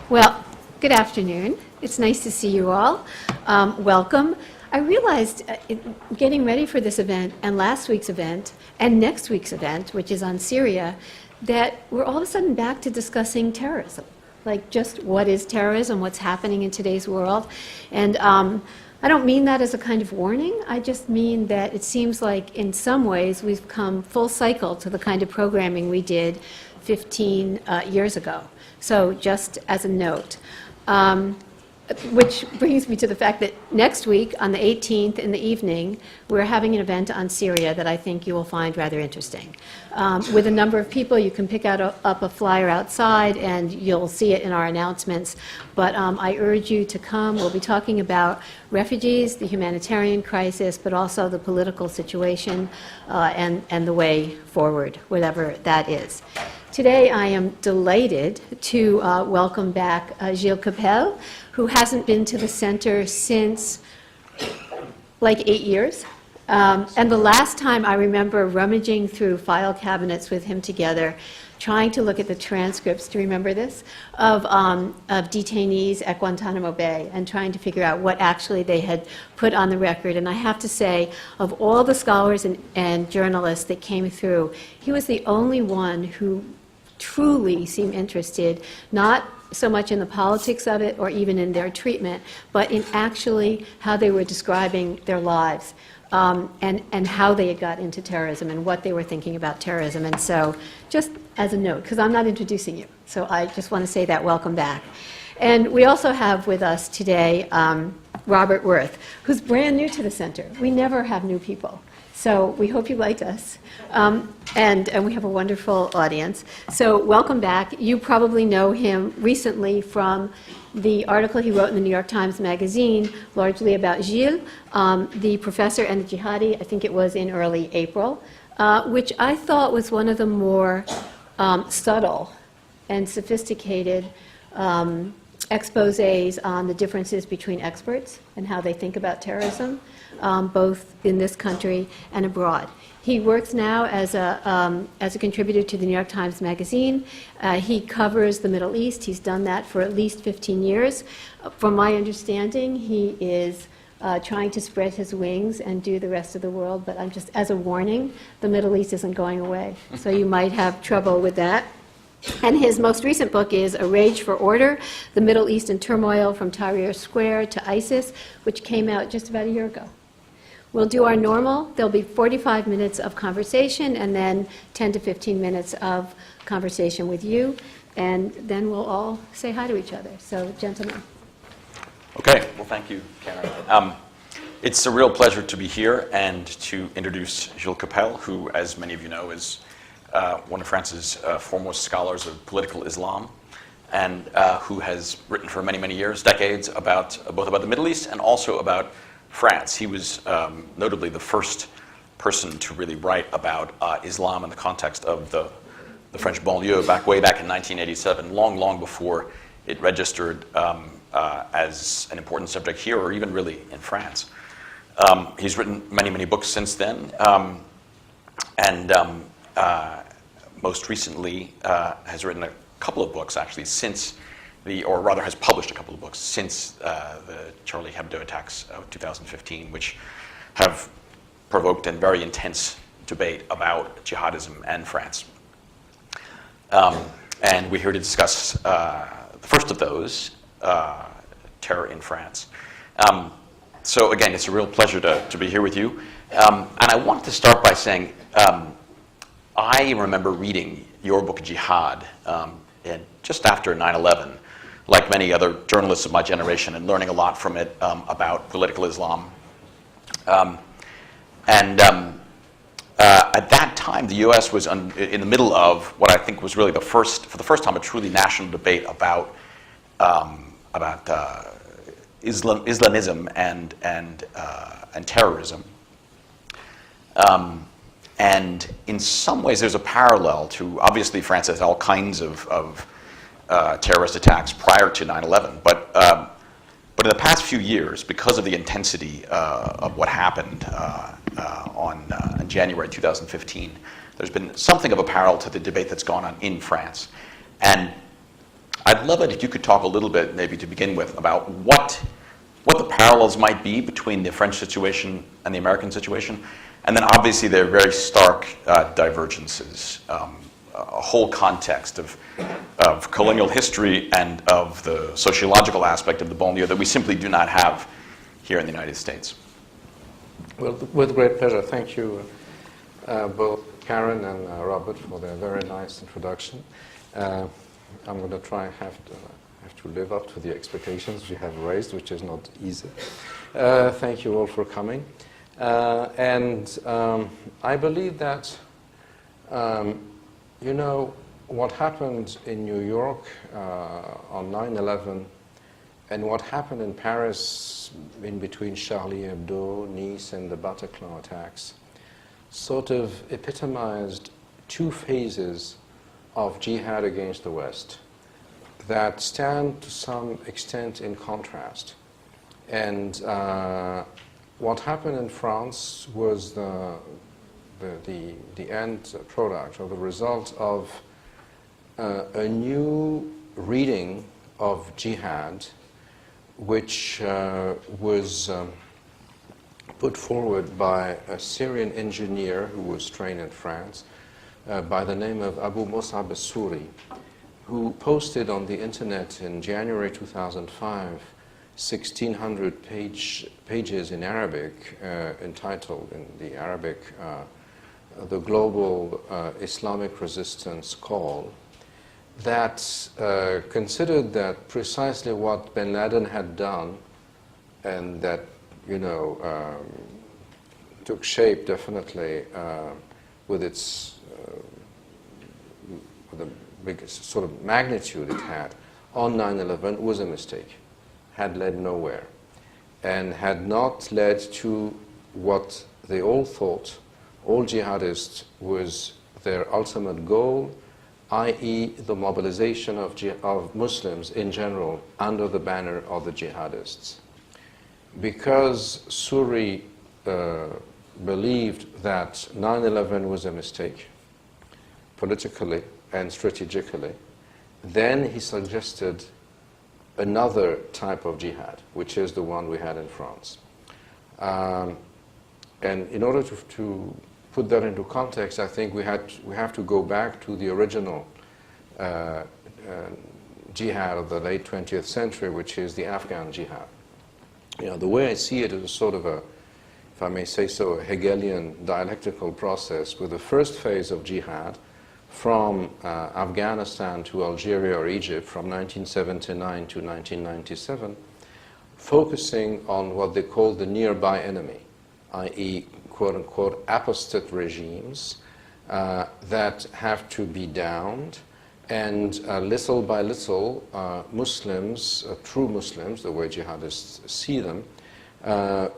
Well, good afternoon. It's nice to see you all. Welcome. I realized getting ready for this event and last week's event and next week's event, which is on Syria, that we're all of a sudden back to discussing terrorism. Like just what is terrorism, what's happening in today's world. And I don't mean that as a kind of warning. I just mean that it seems like in some ways we've come full cycle to the kind of programming we did 15 years ago. So just as a note. Which brings me to the fact that next week, on the 18th in the evening, we're having an event on Syria that I think you will find rather interesting. With a number of people, you can pick up a flyer outside, and you'll see it in our announcements. But I urge you to come. We'll be talking about refugees, the humanitarian crisis, but also the political situation and the way forward, whatever that is. Today, I am delighted to welcome back Gilles Kepel, who hasn't been to the center since like 8 years. And the last time I remember rummaging through file cabinets with him together, trying to look at the transcripts, do you remember this, of detainees at Guantanamo Bay and trying to figure out what actually they had put on the record. And I have to say, of all the scholars and journalists that came through, he was the only one who truly seemed interested, not so much in the politics of it or even in their treatment, but in actually how they were describing their lives and how they had got into terrorism and what they were thinking about terrorism. And so just as a note, because I'm not introducing you, so I just want to say that welcome back. And we also have with us today Robert Worth, who's brand new to the center. We never have new people. So we hope you liked us, and we have a wonderful audience. So welcome back. You probably know him recently from the article he wrote in the New York Times Magazine, largely about Gilles, the professor and the Jihadi. I think it was in early April, which I thought was one of the more subtle and sophisticated exposés on the differences between experts and how they think about terrorism, both in this country and abroad. He works now as a contributor to the New York Times Magazine. He covers the Middle East. He's done that for at least 15 years. From my understanding, he is trying to spread his wings and do the rest of the world, but I'm just, as a warning, the Middle East isn't going away, so you might have trouble with that. And his most recent book is A Rage for Order, The Middle East in Turmoil from Tahrir Square to ISIS, which came out just about a year ago. We'll do our normal. There'll be 45 minutes of conversation and then 10 to 15 minutes of conversation with you, and then we'll all say hi to each other. So, gentlemen. Okay. Well, thank you, Karen. It's a real pleasure to be here and to introduce Gilles Kepel, who, as many of you know, is one of France's foremost scholars of political Islam, and who has written for many, many years, decades, about both about the Middle East and also about France. He was notably the first person to really write about Islam in the context of the French banlieue way back in 1987, long before it registered as an important subject here or even really in France. He's written many, many books since then, and most recently has written a couple of books actually since or rather has published a couple of books since the Charlie Hebdo attacks of 2015, which have provoked a very intense debate about jihadism and France. And we're here to discuss the first of those, terror in France. So again, it's a real pleasure to be here with you. And I want to start by saying, I remember reading your book, Jihad, just after 9/11, like many other journalists of my generation, and learning a lot from it about political Islam. At that time, the U.S. was in the middle of what I think was really for the first time, a truly national debate about Islamism and terrorism. And in some ways, there's a parallel to, obviously, France has all kinds of terrorist attacks prior to 9/11. But in the past few years, because of the intensity of what happened on January 2015, there's been something of a parallel to the debate that's gone on in France. And I'd love it if you could talk a little bit, maybe to begin with, about what the parallels might be between the French situation and the American situation. And then obviously there are very stark divergences, a whole context of colonial history and of the sociological aspect of the banlieue that we simply do not have here in the United States. Well, with great pleasure. Thank you, both Karen and Robert, for their very nice introduction. I'm going to try have to live up to the expectations you have raised, which is not easy. Thank you all for coming. I believe that, you know, what happened in New York on 9/11 and what happened in Paris in between Charlie Hebdo, Nice, and the Bataclan attacks sort of epitomized two phases of jihad against the West that stand to some extent in contrast. And what happened in France was the end product, or the result of a new reading of jihad, which was put forward by a Syrian engineer who was trained in France by the name of Abu Musab al-Suri, who posted on the internet in January 2005 1,600 pages in Arabic, entitled in the Arabic, The Global Islamic Resistance Call, that considered that precisely what bin Laden had done, and that, you know, took shape definitely with its with the biggest sort of magnitude it had on 9/11, was a mistake, had led nowhere, and had not led to what they all thought, all jihadists, was their ultimate goal, i.e. the mobilization of Muslims in general under the banner of the jihadists. Because Suri believed that 9/11 was a mistake, politically and strategically, then he suggested another type of jihad, which is the one we had in France. And in order to put that into context, I think we have to go back to the original jihad of the late 20th century, which is the Afghan jihad. You know, the way I see it is a sort of a, if I may say so, a Hegelian dialectical process, with the first phase of jihad from Afghanistan to Algeria or Egypt from 1979 to 1997, focusing on what they call the nearby enemy, i.e. quote-unquote apostate regimes that have to be downed, and little by little Muslims, true Muslims, the way jihadists see them,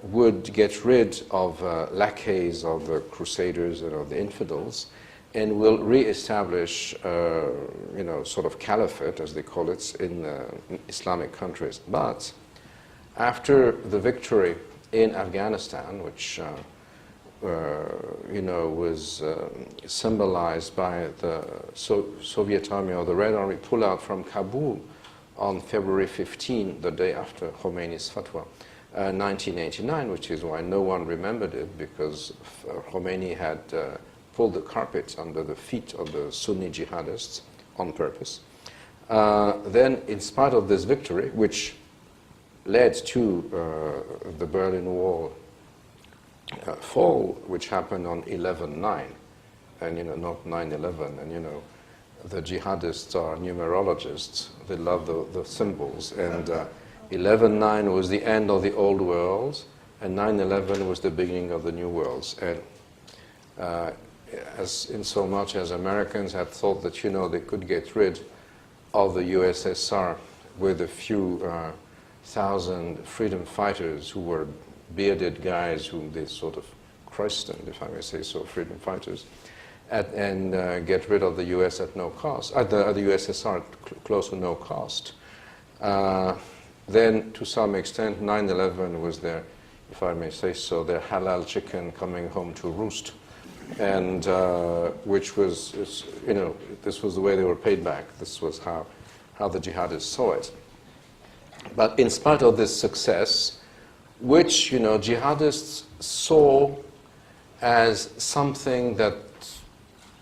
would get rid of lackeys of the crusaders and of the infidels, and will re-establish, you know, sort of caliphate, as they call it, in Islamic countries. But after the victory in Afghanistan, which you know, was symbolized by the Soviet Army, or the Red Army pullout from Kabul on February 15, the day after Khomeini's fatwa, 1989, which is why no one remembered it, because Khomeini had pulled the carpet under the feet of the Sunni jihadists on purpose. Then, in spite of this victory, which led to the Berlin Wall fall, which happened on 11/9, and, you know, not 9/11, and, you know, the jihadists are numerologists, they love the symbols, and 11/9 was the end of the old world, and 9/11 was the beginning of the new worlds. And as in so much as Americans had thought that, you know, they could get rid of the USSR with a few thousand freedom fighters who were bearded guys whom they sort of christened, if I may say so, freedom fighters, and get rid of the US at no cost, the USSR close to no cost. Then, to some extent, 9/11 was their, if I may say so, their halal chicken coming home to roost, and which was, you know, this was the way they were paid back. This was how how the jihadists saw it. But in spite of this success, which, jihadists saw as something that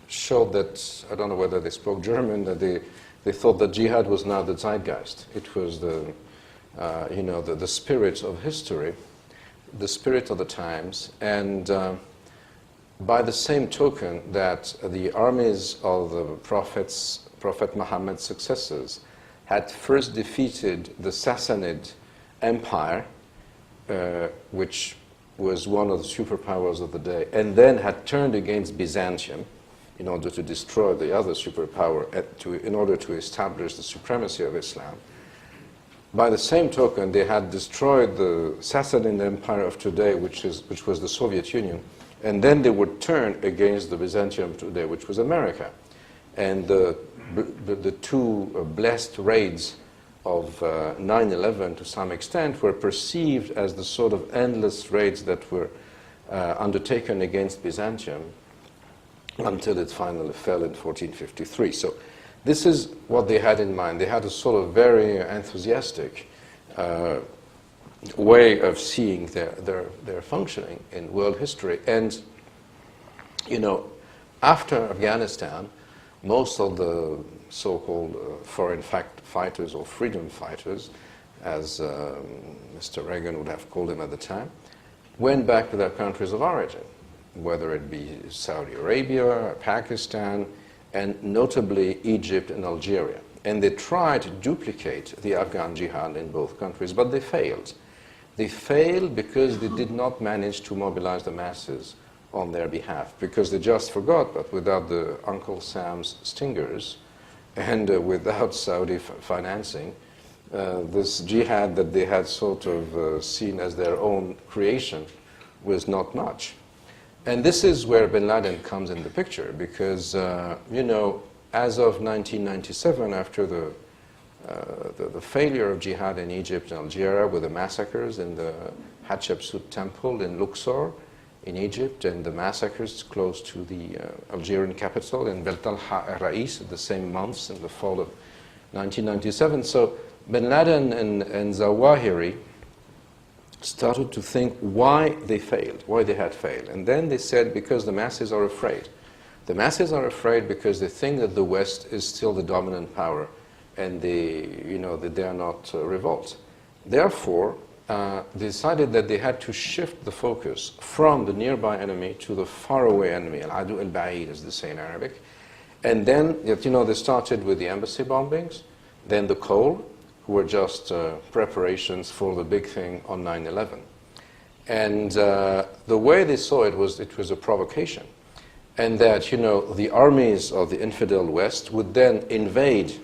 showed that, I don't know whether they spoke German, that they thought that jihad was now the zeitgeist. It was the spirit of history, the spirit of the times, and by the same token that the armies of the Prophet Muhammad's successors had first defeated the Sassanid Empire, which was one of the superpowers of the day, and then had turned against Byzantium in order to destroy the other superpower, in order to establish the supremacy of Islam. By the same token, they had destroyed the Sassanid Empire of today, which was the Soviet Union, and then they would turn against the Byzantium today, which was America. And the two blessed raids of 9/11, to some extent, were perceived as the sort of endless raids that were undertaken against Byzantium until it finally fell in 1453. So this is what they had in mind. They had a sort of very enthusiastic way of seeing their functioning in world history. And, after Afghanistan, most of the so-called foreign fighters or freedom fighters, as Mr. Reagan would have called them at the time, went back to their countries of origin, whether it be Saudi Arabia, Pakistan, and notably Egypt and Algeria. And they tried to duplicate the Afghan jihad in both countries, but they failed. They failed because they did not manage to mobilize the masses on their behalf, because they just forgot, but without the Uncle Sam's stingers and without Saudi financing, this jihad that they had sort of seen as their own creation was not much. And this is where bin Laden comes in the picture, because, as of 1997, after the failure of jihad in Egypt and Algeria with the massacres in the Hatshepsut temple in Luxor in Egypt and the massacres close to the Algerian capital in Belt al-Rais at the same months in the fall of 1997. So bin Laden and Zawahiri started to think why they failed, why they had failed. And then they said, because the masses are afraid. The masses are afraid because they think that the West is still the dominant power and they dare not revolt. Therefore, they decided that they had to shift the focus from the nearby enemy to the faraway enemy. Al-adu al-ba'id, as they say in Arabic. And then, they started with the embassy bombings, then the coal, who were just preparations for the big thing on 9/11. And the way they saw it was a provocation. And that, the armies of the infidel West would then invade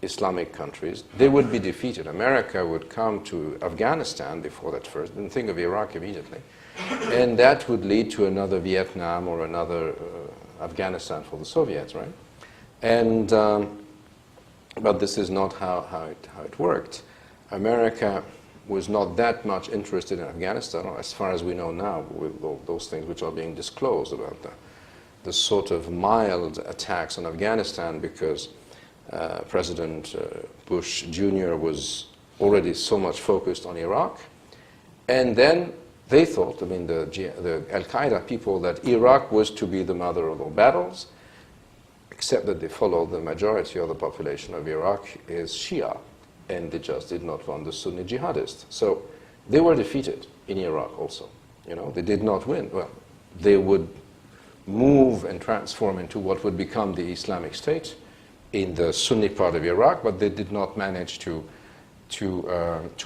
Islamic countries. They would be defeated. America would come to Afghanistan before that first, then think of Iraq immediately. And that would lead to another Vietnam or another Afghanistan for the Soviets, right? And but this is not how it worked. America was not that much interested in Afghanistan, or as far as we know now, with all those things which are being disclosed about the sort of mild attacks on Afghanistan, because President Bush Jr. was already so much focused on Iraq. And then they thought, the Al-Qaeda people, that Iraq was to be the mother of all battles, except that they followed the majority of the population of Iraq is Shia, and they just did not want the Sunni jihadists. So they were defeated in Iraq also. They did not win. Well, they would move and transform into what would become the Islamic State in the Sunni part of Iraq, but they did not manage to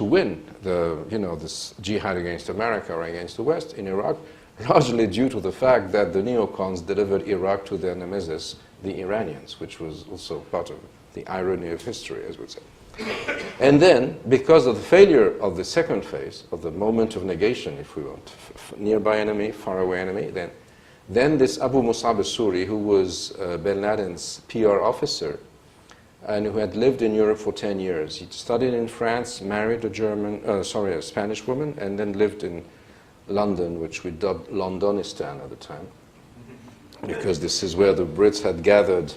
win this jihad against America or against the West in Iraq, largely due to the fact that the neocons delivered Iraq to their nemesis, the Iranians, which was also part of the irony of history, as we say. And then, because of the failure of the second phase, of the moment of negation, if we want, nearby enemy, faraway enemy, then this Abu Musab al-Suri, who was bin Laden's PR officer and who had lived in Europe for 10 years. He studied in France, married a Spanish woman, and then lived in London, which we dubbed Londonistan at the time, because this is where the Brits had gathered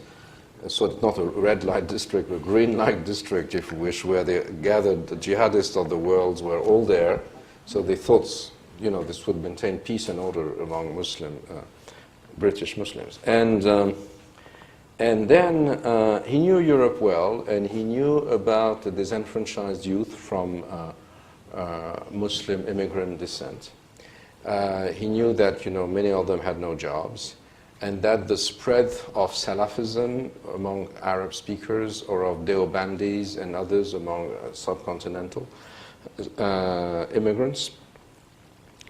so it's not a red light district, a green light district, if you wish, where they gathered the jihadists of the world were all there. So they thought, you know, this would maintain peace and order among Muslim, British Muslims. And then he knew Europe well, and he knew about the disenfranchised youth from Muslim immigrant descent. He knew that, you know, many of them had no jobs, and that the spread of Salafism among Arab speakers or of Deobandis and others among subcontinental immigrants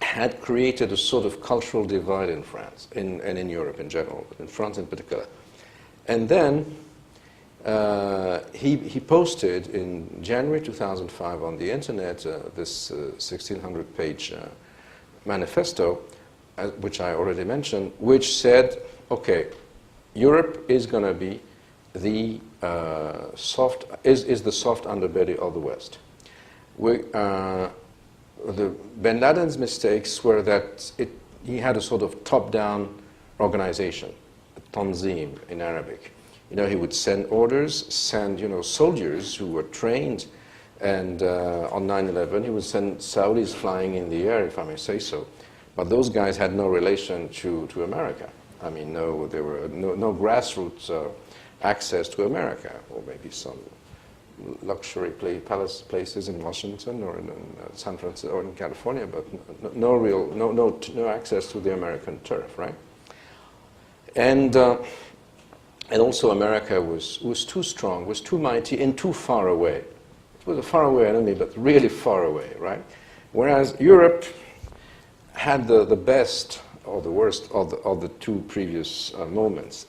had created a sort of cultural divide in France and in Europe in general, but in France in particular. And then he posted in January 2005 on the internet this 1,600-page manifesto, which I already mentioned, which said, okay, Europe is going to be the soft underbelly of the West. The Ben Laden's mistakes were that he had a sort of top-down organization, a tanzim in Arabic. You know, he would send orders, send, you know, soldiers who were trained, and on 9/11 he would send Saudis flying in the air, if I may say so. But those guys had no relation to America. I mean, there were no grassroots access to America, or maybe some luxury palace places in Washington or in San Francisco or in California, but no access to the American turf, right? And also America was too strong, was too mighty, and too far away. It was a faraway enemy, but really far away, right? Whereas Europe had the best or the worst of the two previous moments.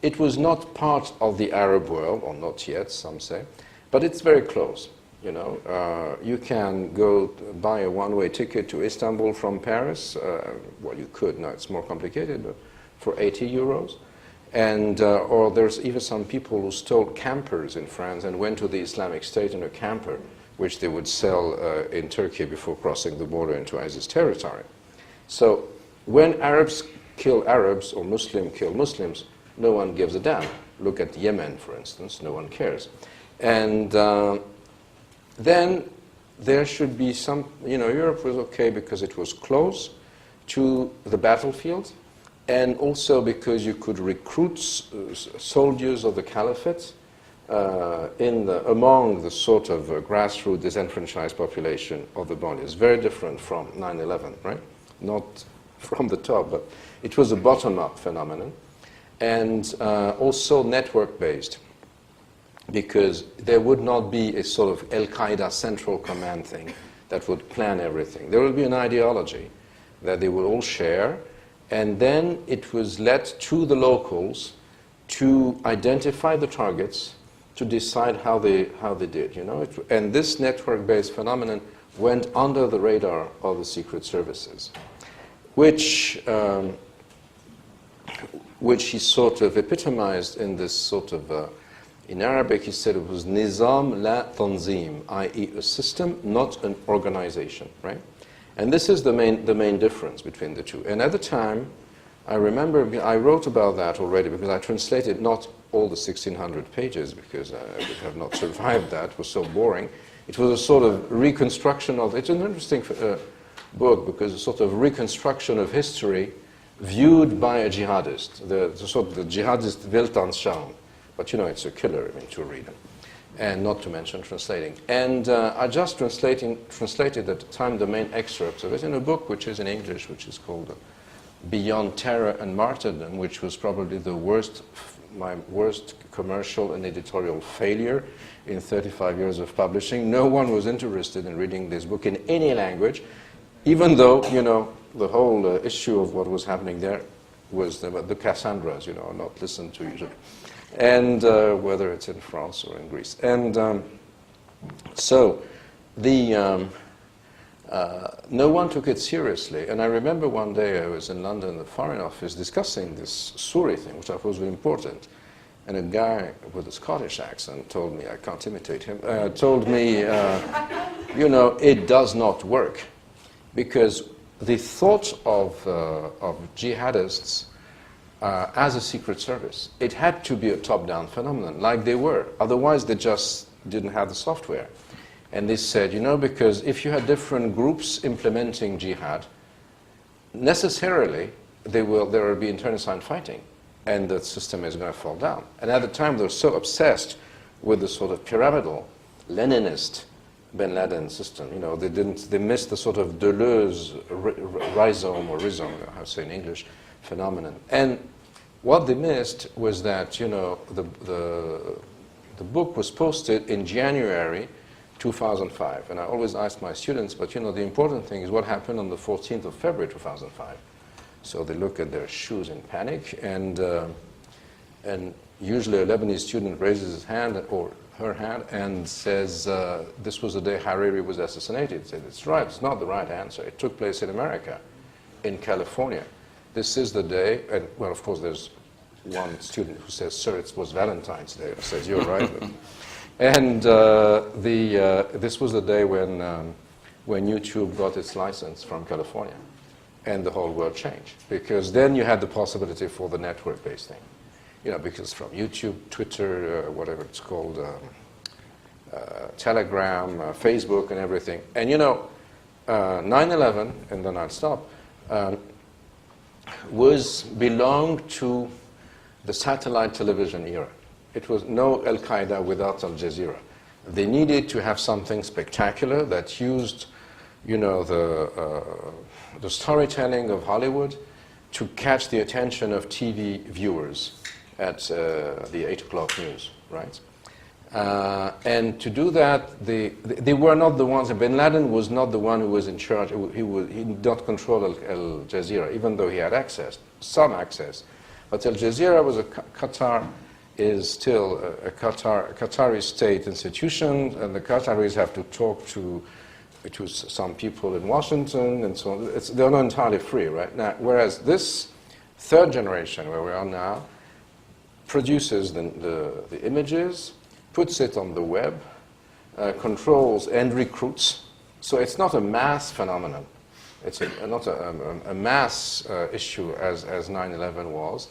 It was not part of the Arab world, or not yet, some say, but it's very close. You know, you can go buy a one-way ticket to Istanbul from Paris. Well, you could. Now it's more complicated, but for 80 euros. And or there's even some people who stole campers in France and went to the Islamic State in a camper, which they would sell in Turkey before crossing the border into ISIS territory. So when Arabs kill Arabs or Muslims kill Muslims, no one gives a damn. Look at Yemen, for instance. No one cares. And then there should be some, you know, Europe was okay because it was close to the battlefield, and also because you could recruit soldiers of the caliphate among the sort of grassroots disenfranchised population of the banlieues. Very different from 9/11, right? Not from the top, but it was a bottom-up phenomenon. And also network-based, because there would not be a sort of Al-Qaeda central command thing that would plan everything. There would be an ideology that they would all share, and then it was left to the locals to identify the targets, to decide how they did, you know. And this network-based phenomenon went under the radar of the secret services, which he sort of epitomized in this sort of, in Arabic he said it was nizam la tanzim, i.e. a system, not an organization, right? And this is the main difference between the two. And at the time, I remember I wrote about that already because I translated not all the 1,600 pages because I would have not survived that. It was so boring. It was a sort of reconstruction of, it's an interesting book because it's a sort of reconstruction of history viewed by a jihadist, the sort of the jihadist Weltanschauung. But you know, it's a killer, I mean, to read it. And not to mention translating. And I just translated at the time the main excerpts of it in a book which is in English, which is called Beyond Terror and Martyrdom, which was probably my worst commercial and editorial failure in 35 years of publishing. No one was interested in reading this book in any language, even though, you know, the whole issue of what was happening there was the Cassandras, you know, are not listened to usually. And whether it's in France or in Greece. And so no one took it seriously. And I remember one day I was in London, the Foreign Office, discussing this Suri thing, which I thought was very important. And a guy with a Scottish accent told me, I can't imitate him, told me, you know, it does not work. Because the thought of jihadists as a secret service. It had to be a top-down phenomenon, like they were. Otherwise, they just didn't have the software. And they said, you know, because if you had different groups implementing jihad, necessarily there will be internecine fighting, and the system is going to fall down. And at the time, they were so obsessed with the sort of pyramidal, Leninist bin Laden system. You know, they missed the sort of Deleuze rhizome, or rhizome, how to say in English, phenomenon. And what they missed was that, you know, the book was posted in January 2005. And I always ask my students, but you know, the important thing is what happened on the 14th of February 2005. So they look at their shoes in panic, and usually a Lebanese student raises his hand or her hand and says, this was the day Hariri was assassinated. Said, it's right, it's not the right answer. It took place in America, in California. This is the day, and well, of course, there's one student who says, sir, it was Valentine's Day. I says, you're right. And this was the day when YouTube got its license from California, and the whole world changed, because then you had the possibility for the network-based thing. You know, because from YouTube, Twitter, whatever it's called, Telegram, Facebook, and everything. And you know, 9/11, and then I'll stop, belonged to the satellite television era. It was no Al-Qaeda without Al Jazeera. They needed to have something spectacular that used, you know, the storytelling of Hollywood to catch the attention of TV viewers at the 8 o'clock news, right? And to do that, they were not the ones. Bin Laden was not the one who was in charge. He did not control Al Jazeera, even though he had some access. But Al Jazeera was is still a Qatari state institution, and the Qataris have to talk to some people in Washington and so on. They're not entirely free, right? Now, whereas this third generation, where we are now, produces the images, puts it on the web, controls and recruits. So it's not a mass phenomenon. It's not a mass issue as 9/11 was.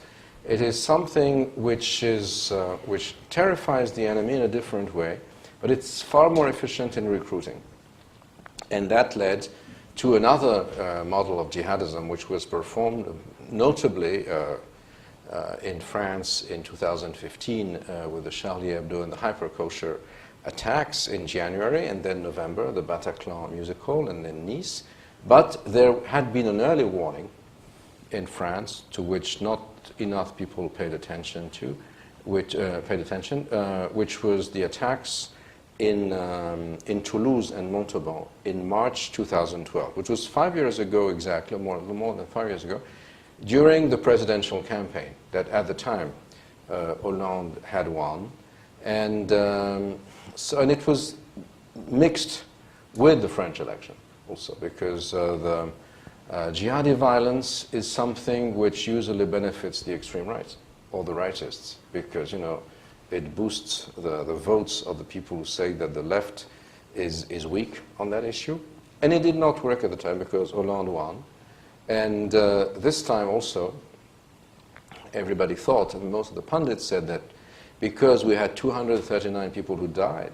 It is something which terrifies the enemy in a different way, but it's far more efficient in recruiting. And that led to another model of jihadism, which was performed notably in France in 2015 with the Charlie Hebdo and the hyper-kosher attacks in January, and then November, the Bataclan Music Hall, and then Nice. But there had been an early warning in France, to which not enough people paid attention to, which was the attacks in Toulouse and Montauban in March 2012, which was 5 years ago exactly, more than 5 years ago, during the presidential campaign that at the time Hollande had won. And it was mixed with the French election also, because the jihadi violence is something which usually benefits the extreme right or the rightists, because, you know, it boosts the votes of the people who say that the left is weak on that issue. And it did not work at the time because Hollande won. And this time also, everybody thought, and most of the pundits said that because we had 239 people who died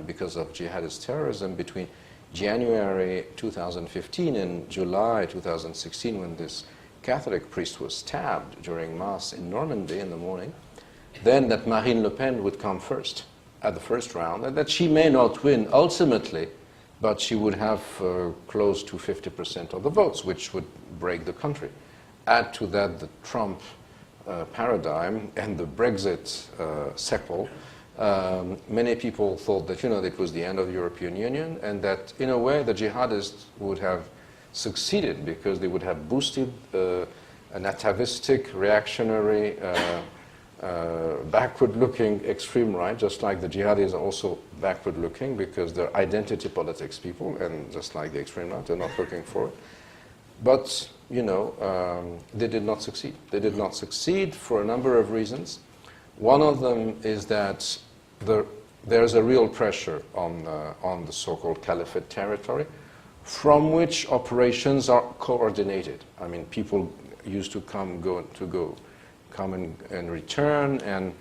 because of jihadist terrorism between January 2015 and July 2016, when this Catholic priest was stabbed during Mass in Normandy in the morning, then that Marine Le Pen would come first at the first round, and that she may not win ultimately, but she would have close to 50% of the votes, which would break the country. Add to that the Trump paradigm and the Brexit sequel. Many people thought that, you know, it was the end of the European Union, and that in a way the jihadists would have succeeded because they would have boosted an atavistic, reactionary, backward-looking extreme right, just like the jihadis are also backward-looking because they're identity politics people, and just like the extreme right, they're not looking for it. But, you know, they did not succeed. They did not succeed for a number of reasons. One of them is that there's a real pressure on the so-called caliphate territory, from which operations are coordinated. I mean, people used to come and return, and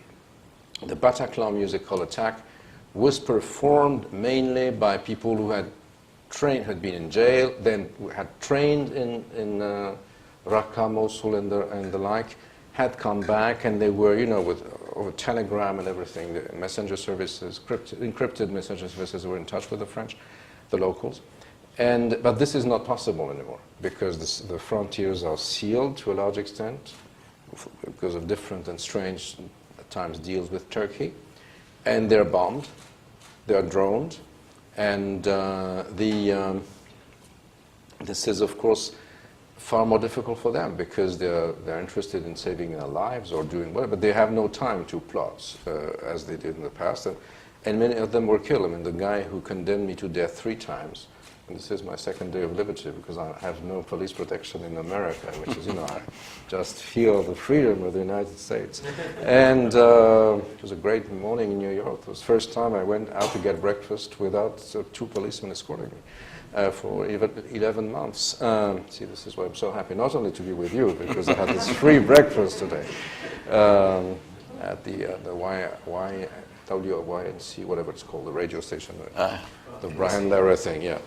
the Bataclan musical attack was performed mainly by people who had been in jail, then had trained in Raqqa, Mosul, and the like, had come back, and they were, with over Telegram and everything, the messenger services, encrypted messenger services, were in touch with the French, the locals. But this is not possible anymore because the frontiers are sealed to a large extent because of different and strange, at times, deals with Turkey, and they're bombed, they're droned, and this is, of course, far more difficult for them because they're interested in saving their lives or doing whatever, but they have no time to plot as they did in the past, and many of them were killed. I mean, the guy who condemned me to death 3 times, and this is my second day of liberty because I have no police protection in America, which is, I just feel the freedom of the United States. And it was a great morning in New York. It was the first time I went out to get breakfast without 2 policemen escorting me. For even 11 months. See, this is why I'm so happy, not only to be with you, because I had this free breakfast today at the YNC, whatever it's called, the radio station, the Brian Lara thing, yeah.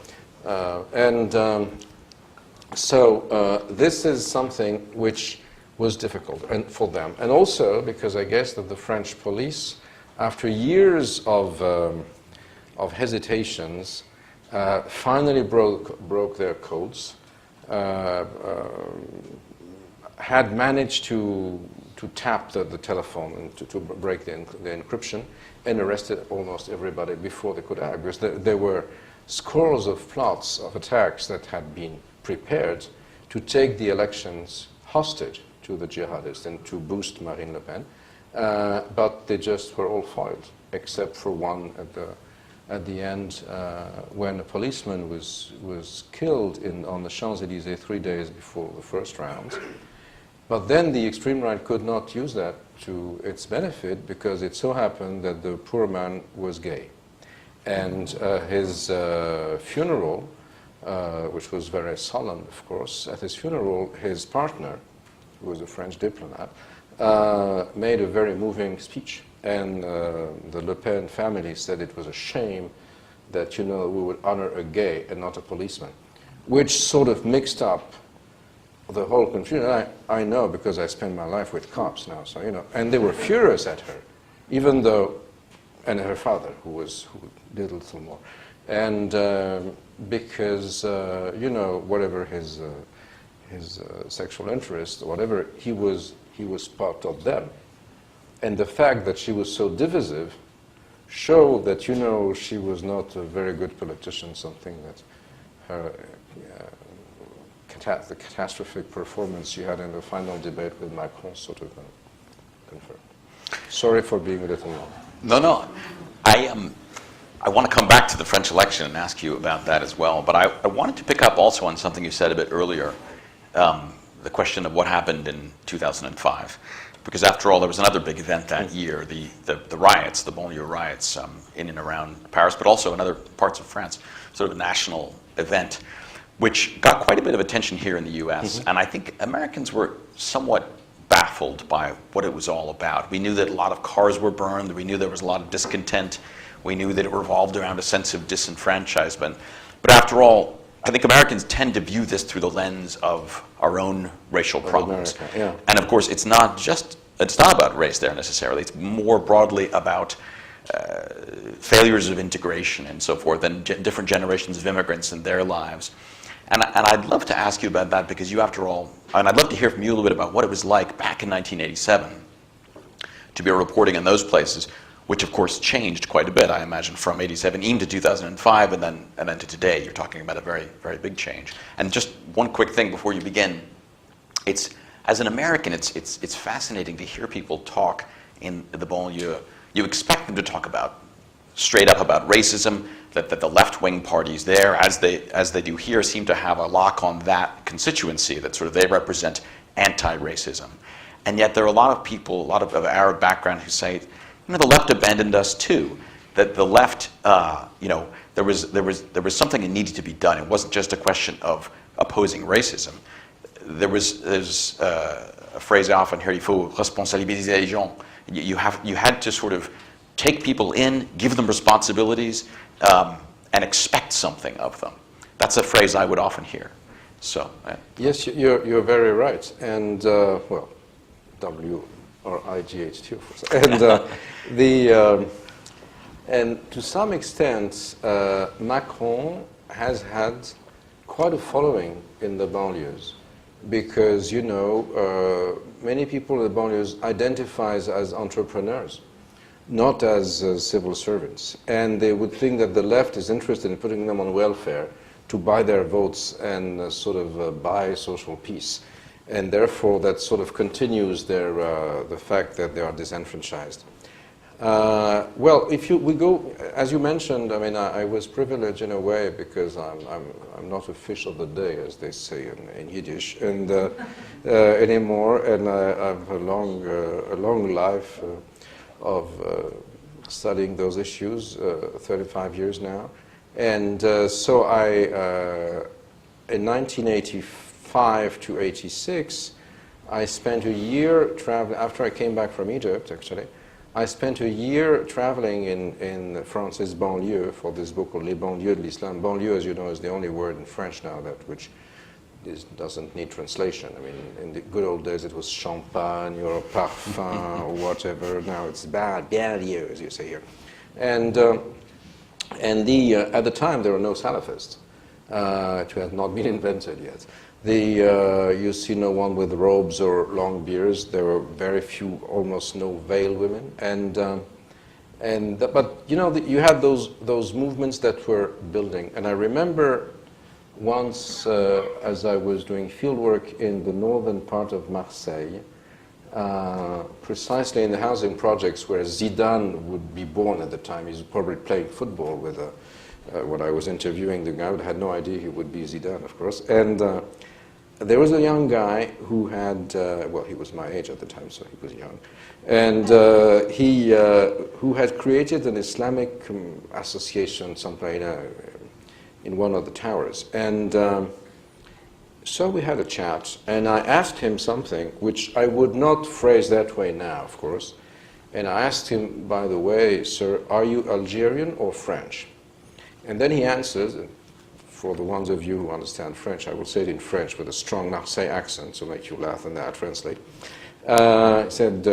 So this is something which was difficult for them. And also because I guess that the French police, after years of hesitations, finally broke their codes, had managed to tap the telephone and to break the encryption, and arrested almost everybody before they could act, because there were scores of plots of attacks that had been prepared to take the elections hostage to the jihadists and to boost Marine Le Pen, but they just were all foiled, except for one at the end, when a policeman was killed on the Champs-Élysées 3 days before the first round. But then the extreme right could not use that to its benefit because it so happened that the poor man was gay. And his funeral, which was very solemn, of course, at his funeral, his partner, who was a French diplomat, made a very moving speech. And the Le Pen family said it was a shame that, we would honor a gay and not a policeman, which sort of mixed up the whole confusion. I know because I spend my life with cops now, so, and they were furious at her, even though, and her father, who did a little more. And because, whatever his sexual interest, whatever, he was part of them. And the fact that she was so divisive showed that, she was not a very good politician, something that her the catastrophic performance she had in the final debate with Macron sort of confirmed. Sorry for being a little long. No. I want to come back to the French election and ask you about that as well, but I wanted to pick up also on something you said a bit earlier, the question of what happened in 2005. Because after all, there was another big event that year, the riots, the banlieue riots in and around Paris, but also in other parts of France, sort of a national event, which got quite a bit of attention here in the US. And I think Americans were somewhat baffled by what it was all about. We knew that a lot of cars were burned, we knew there was a lot of discontent, we knew that it revolved around a sense of disenfranchisement. But after all, I think Americans tend to view this through the lens of our own racial problems. America, yeah. And of course, it's not about race there necessarily. It's more broadly about failures of integration and so forth, and different generations of immigrants and their lives. And I'd love to ask you about that because you, after all, and I'd love to hear from you a little bit about what it was like back in 1987 to be reporting in those places, which of course changed quite a bit, I imagine, from 87 even to 2005 and then to today. You're talking about a very, very big change. And just one quick thing before you begin. As an American, it's fascinating to hear people talk in the banlieue. You expect them to talk straight up about racism, that the left-wing parties there, as they do here, seem to have a lock on that constituency, that sort of they represent anti-racism. And yet there are a lot of people, a lot of Arab background who say, the left abandoned us too. That the left, there was something that needed to be done. It wasn't just a question of opposing racism. there's a phrase I often hear, il faut responsabiliser les gens. You had to sort of take people in, give them responsibilities, and expect something of them. That's a phrase I would often hear. So yes, you're very right, and well, WRIGHT, of course, and and to some extent, Macron has had quite a following in the banlieues, because many people in the banlieues identify as entrepreneurs, not as civil servants, and they would think that the left is interested in putting them on welfare to buy their votes and sort of buy social peace. And therefore, that sort of continues the fact that they are disenfranchised. Well, we go, as you mentioned, I mean, I was privileged in a way because I'm not a fish of the day, as they say in Yiddish, and anymore, and I have a long life of studying those issues, 35 years now. And so in 1985 to 86, I spent a year traveling, after I came back from Egypt, actually, I spent a year traveling in France's banlieue for this book called Les banlieues de l'Islam. Banlieue, as you know, is the only word in French now which doesn't need translation. I mean, in the good old days, it was champagne or parfum or whatever. Now it's banlieue, as you say here. And at the time, there were no Salafists. It had not been invented yet. You see no one with robes or long beards. There were very few, almost no veiled women. But you had those movements that were building. And I remember once, as I was doing fieldwork in the northern part of Marseille, precisely in the housing projects where Zidane would be born at the time. He was probably playing football with when I was interviewing the guy, I had no idea he would be Zidane, of course. And there was a young guy who had, well, he was my age at the time, so he was young, and who had created an Islamic association somewhere in one of the towers. And so we had a chat, and I asked him something which I would not phrase that way now, of course. And I asked him, by the way, sir, are you Algerian or French? And then he answers, for the ones of you who understand French, I will say it in French with a strong Marseille accent to make you laugh, and then I translate. He said,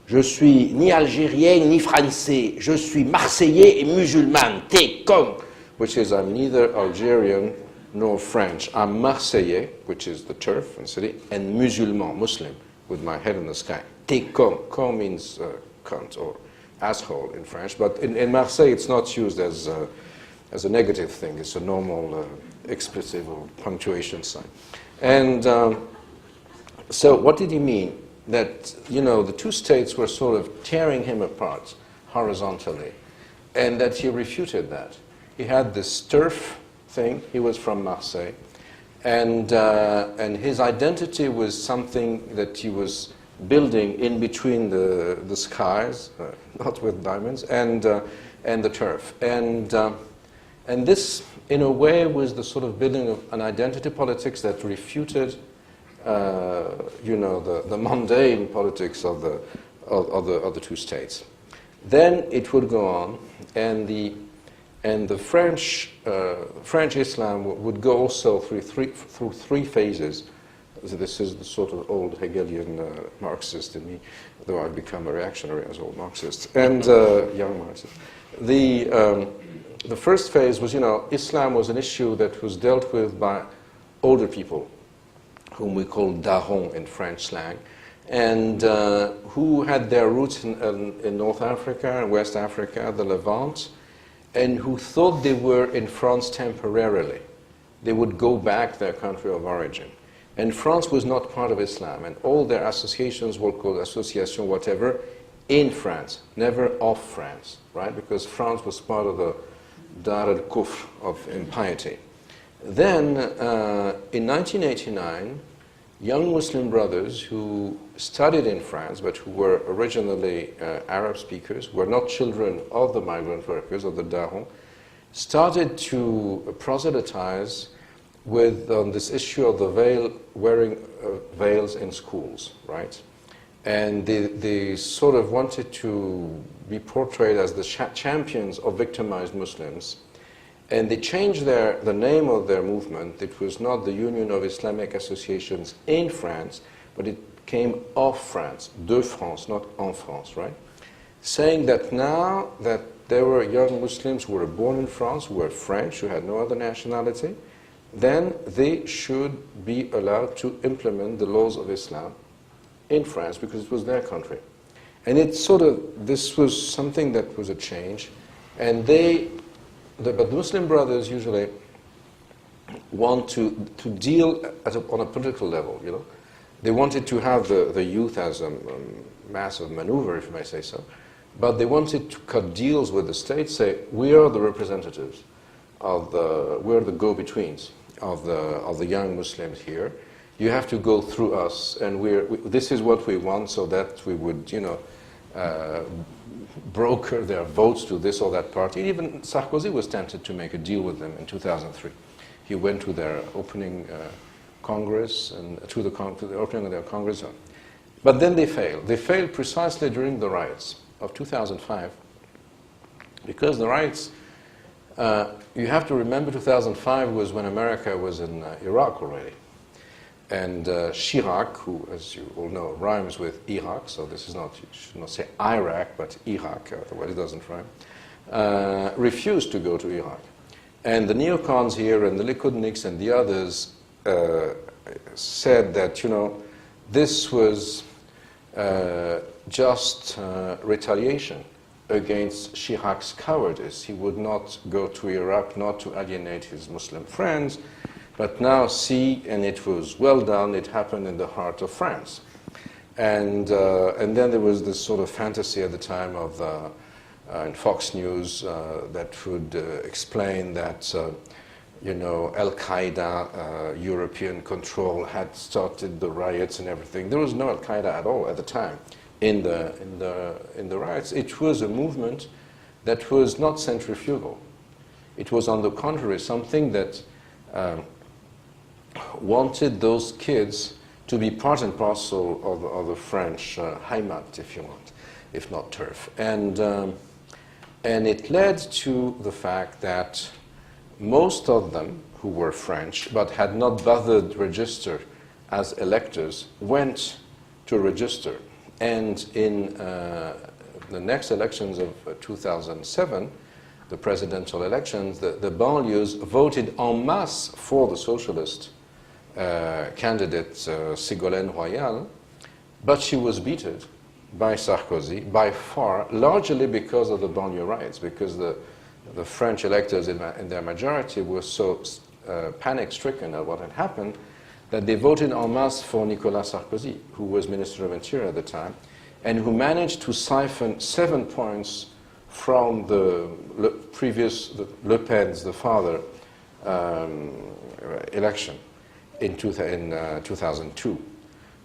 je suis ni Algérien ni Français, je suis Marseillais et musulman, t'es con, which is I'm neither Algerian nor French. I'm Marseillais, which is the turf and city, and musulman, Muslim, with my head in the sky. T'es con. Con means cunt or asshole in French, but in Marseille it's not used as a negative thing. It's a normal expletive or punctuation sign. And so what did he mean? That, the two states were sort of tearing him apart horizontally, and that he refuted that. He had this turf thing. He was from Marseille, and his identity was something that he was building in between the skies, not with diamonds, and the turf. And this, in a way, was the sort of building of an identity politics that refuted, the mundane politics of the two states. Then it would go on, and the French Islam would go also through three phases. So this is the sort of old Hegelian Marxist in me, though I've become a reactionary as old Marxist and young Marxist. The first phase was, Islam was an issue that was dealt with by older people, whom we call darons in French slang, and who had their roots in North Africa and West Africa, the Levant, and who thought they were in France temporarily. They would go back to their country of origin. And France was not part of Islam, and all their associations were called association whatever in France, never off France, right? Because France was part of the Dar al-Kufr of impiety. Then, in 1989, young Muslim brothers who studied in France, but who were originally Arab speakers, were not children of the migrant workers, of the Darons, started to proselytize with on this issue of the veil, wearing veils in schools, right? And they sort of wanted to be portrayed as the champions of victimized Muslims. And they changed the name of their movement. It was not the Union of Islamic Associations in France, but it came of France, de France, not en France, right? Saying that now that there were young Muslims who were born in France, who were French, who had no other nationality, then they should be allowed to implement the laws of Islam in France because it was their country. And it's sort of, this was something that was a change. And but the Muslim Brothers usually want to deal on a political level, you know. They wanted to have the youth as a massive maneuver, if you may say so. But they wanted to cut deals with the state, say, we are the representatives we're the go-betweens of the young Muslims here. You have to go through us, and this is what we want, so that we would, you know, broker their votes to this or that party. Even Sarkozy was tempted to make a deal with them in 2003. He went to their opening Congress and to the opening of their Congress. But then they failed. They failed precisely during the riots of 2005, because the riots, you have to remember 2005 was when America was in Iraq already. And Chirac, who, as you all know, rhymes with Iraq, so this is not, you should not say Iraq, but Iraq, otherwise it doesn't rhyme, refused to go to Iraq. And the neocons here and the Likudniks and the others said that, you know, this was just retaliation against Chirac's cowardice. He would not go to Iraq, not to alienate his Muslim friends, but now see, and it was well done, it happened in the heart of France. And then there was this sort of fantasy at the time of in Fox News that would explain that you know, Al-Qaeda, European control had started the riots and everything. There was no Al-Qaeda at all at the time in the riots. It was a movement that was not centrifugal. It was, on the contrary, something that wanted those kids to be part and parcel of the French Heimat, if you want, if not turf. And it led to the fact that most of them who were French but had not bothered register as electors went to register. And in the next elections of 2007, the presidential elections, the banlieues voted en masse for the socialist candidate Ségolène Royal, but she was beaten by Sarkozy by far, largely because of the banlieue riots, because the French electors in their majority were so panic-stricken at what had happened that they voted en masse for Nicolas Sarkozy, who was Minister of Interior at the time, and who managed to siphon 7 points from the previous Le Pen's, the father, election in 2002.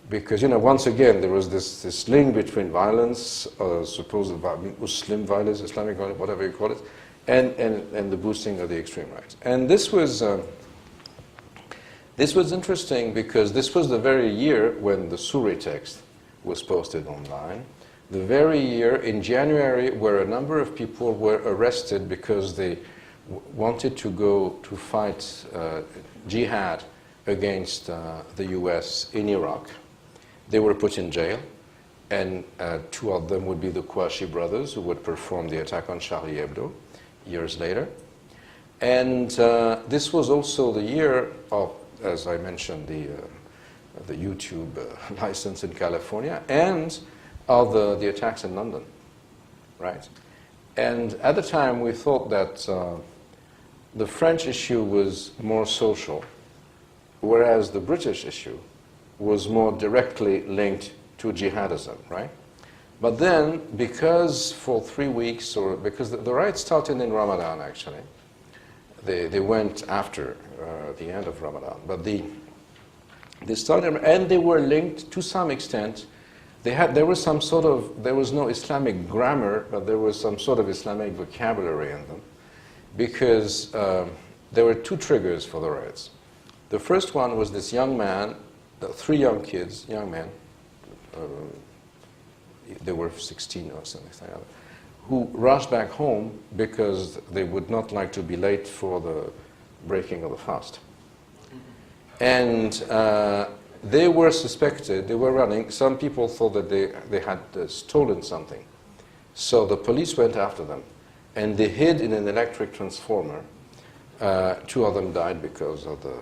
Because, you know, once again, there was this link between violence, supposed Muslim violence, Islamic violence, whatever you call it, and the boosting of the extreme right. And this was interesting because this was the very year when the Suri text was posted online, the very year in January where a number of people were arrested because they wanted to go to fight jihad against the US in Iraq. They were put in jail, and 2 of them would be the Kouachi brothers who would perform the attack on Charlie Hebdo years later. And this was also the year of, as I mentioned, the YouTube license in California, and of the attacks in London, right? And at the time, we thought that the French issue was more social, whereas the British issue was more directly linked to jihadism, right? But then, because for 3 weeks, or because the riots started in Ramadan, actually, they went after the end of Ramadan, but they started, and they were linked to some extent. There was no Islamic grammar, but there was some sort of Islamic vocabulary in them, because there were 2 triggers for the riots. The first one was this young man, three young kids, young men, they were 16 or something like that, who rushed back home because they would not like to be late for the breaking of the fast. And they were suspected, they were running. Some people thought that they had stolen something. So the police went after them, and they hid in an electric transformer. Two of them died because of the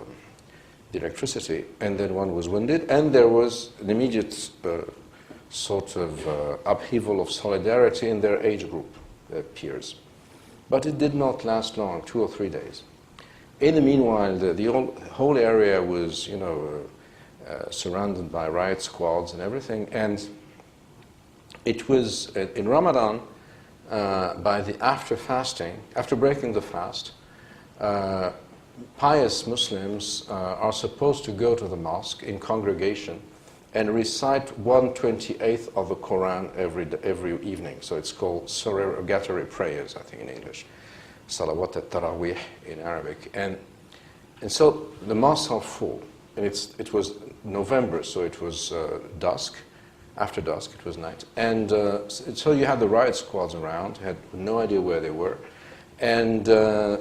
electricity, and then one was wounded, and there was an immediate sort of upheaval of solidarity in their age group, their peers. But it did not last long, 2 or 3 days. In the meanwhile, the whole area was, surrounded by riot squads and everything, and it was in Ramadan, by the after breaking the fast, pious Muslims are supposed to go to the mosque in congregation and recite 1/28 of the Quran every evening. So it's called surrogatory prayers, I think in English. Salawat al-Tarawih in Arabic. And so the mosques are full. And it was November, so it was dusk. After dusk, it was night. And so you had the riot squads around, had no idea where they were. And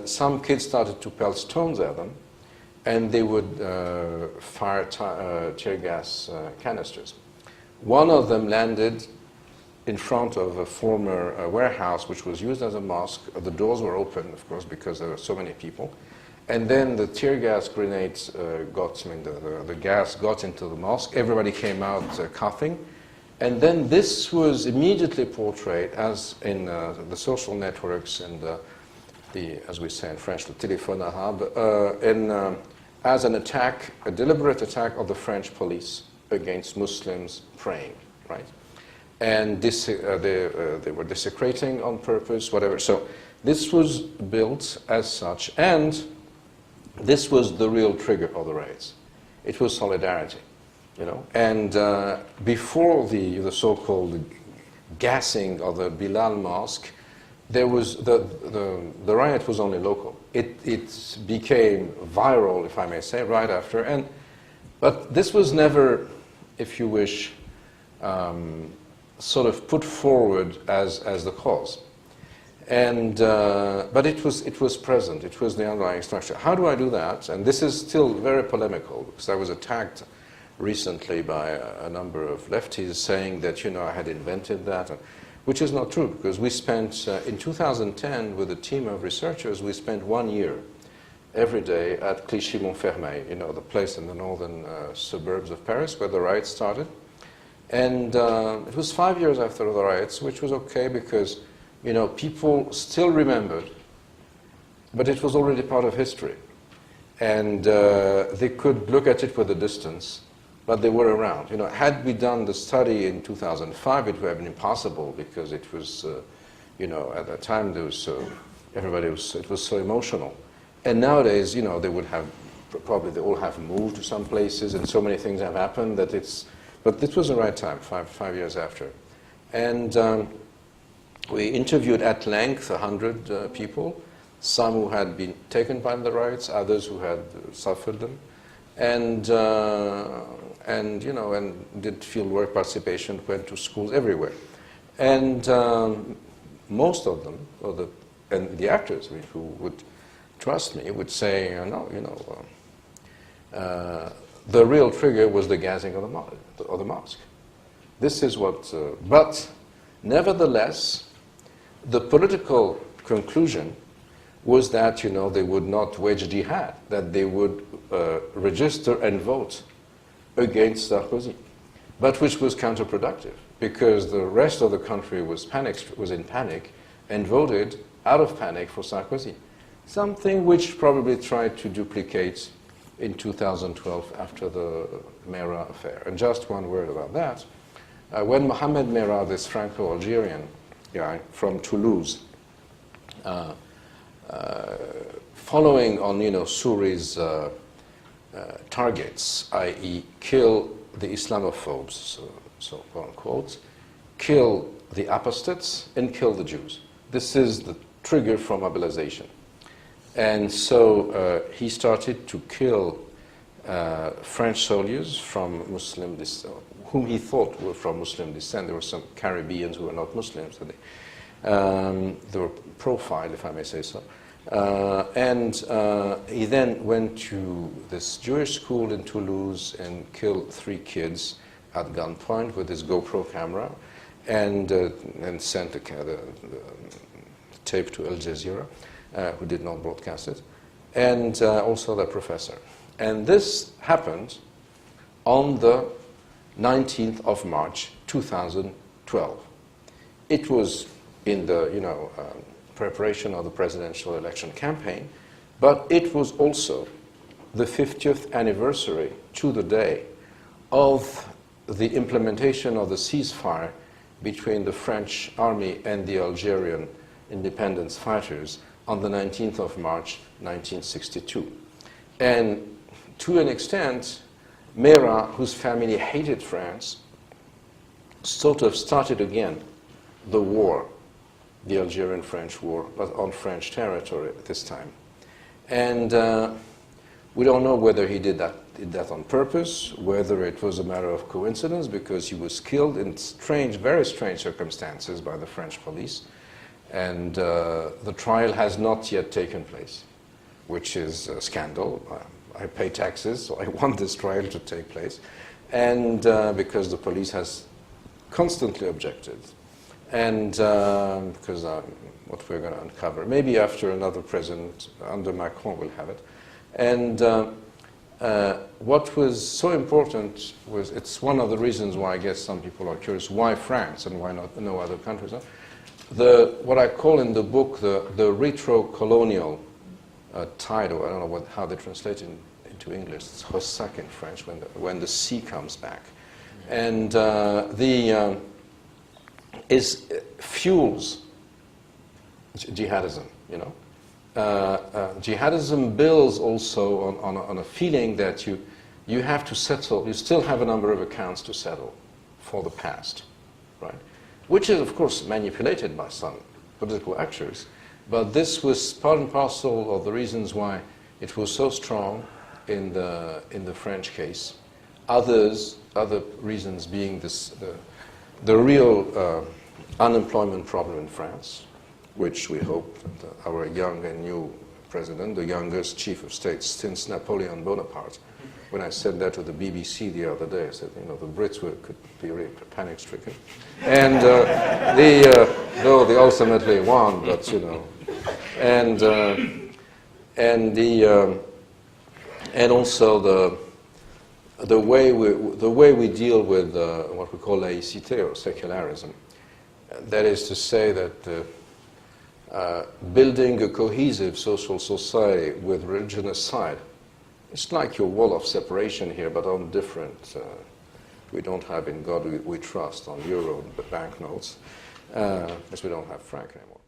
some kids started to pelt stones at them, and they would fire tear gas canisters. One of them landed in front of a former warehouse, which was used as a mosque. The doors were open, of course, because there were so many people. And then the tear gas grenades the gas got into the mosque. Everybody came out coughing. And then this was immediately portrayed as in the social networks and as we say in French, the téléphone arabe, as an attack, a deliberate attack of the French police against Muslims praying, right? And they were desecrating on purpose, whatever. So this was built as such, and this was the real trigger of the raids. It was solidarity, And before the so-called gassing of the Bilal Mosque, there was the riot was only local. It became viral, if I may say, right after. But this was never, if you wish, sort of put forward as the cause. But it was present. It was the underlying structure. How do I do that? And this is still very polemical, because I was attacked recently by a number of lefties saying that I had invented that. Which is not true, because we spent, in 2010, with a team of researchers, we spent 1 year every day at Clichy-Montfermeil, the place in the northern suburbs of Paris where the riots started. And it was 5 years after the riots, which was okay because, people still remembered, but it was already part of history. And they could look at it with a distance, but they were around. Had we done the study in 2005, it would have been impossible because it was, at that time there was it was so emotional. And nowadays, they would have, probably they all have moved to some places and so many things have happened that but this was the right time, five years after. And we interviewed at length 100 people, some who had been taken by the riots, others who had suffered them. And did fieldwork participation, went to schools everywhere. And most of them, and the actors who would trust me, would say, the real trigger was the gassing of the mosque. This is what, but nevertheless, the political conclusion was that, they would not wage jihad, that they would register and vote against Sarkozy, but which was counterproductive because the rest of the country was in panic and voted out of panic for Sarkozy, something which probably tried to duplicate in 2012 after the Merah affair. And just one word about that. When Mohamed Merah, this Franco-Algerian guy from Toulouse, following on Suri's targets, i.e. kill the Islamophobes, so quote unquote, kill the apostates and kill the Jews. This is the trigger for mobilization. And so he started to kill French soldiers from Muslim whom he thought were from Muslim descent. There were some Caribbeans who were not Muslims. So they were profiled, if I may say so. He then went to this Jewish school in Toulouse and killed 3 kids at gunpoint with his GoPro camera, and sent the tape to Al Jazeera, who did not broadcast it, and also the professor. And this happened on the 19th of March, 2012. It was in the preparation of the presidential election campaign, but it was also the 50th anniversary to the day of the implementation of the ceasefire between the French army and the Algerian independence fighters on the 19th of March 1962. And to an extent, Mera, whose family hated France, sort of started again the war, the Algerian-French war, but on French territory at this time. And we don't know whether he did that on purpose, whether it was a matter of coincidence, because he was killed in strange, very strange circumstances by the French police. And the trial has not yet taken place, which is a scandal. I pay taxes, so I want this trial to take place. And because the police has constantly objected. And because what we're going to uncover, maybe after another president, under Macron, will have it. And what was so important was, it's one of the reasons why I guess some people are curious, why France and why not no other countries? Huh? What I call in the book the retro-colonial title, I don't know how they translate it into English, it's ressac in French, when the sea comes back. And fuels jihadism, jihadism builds also on a feeling that you have to settle, you still have a number of accounts to settle for the past, right? Which is, of course, manipulated by some political actors, but this was part and parcel of the reasons why it was so strong in the French case. Other reasons being the real unemployment problem in France, which we hope that our young and new president, the youngest chief of state since Napoleon Bonaparte, when I said that to the BBC the other day, I said, the Brits could be really panic-stricken. And though they ultimately won, but, and also the way we deal with what we call laïcité or secularism. That is to say that building a cohesive social society with religion aside, it's like your wall of separation here, but on different. We don't have in God we trust on euro banknotes, because we don't have franc anymore.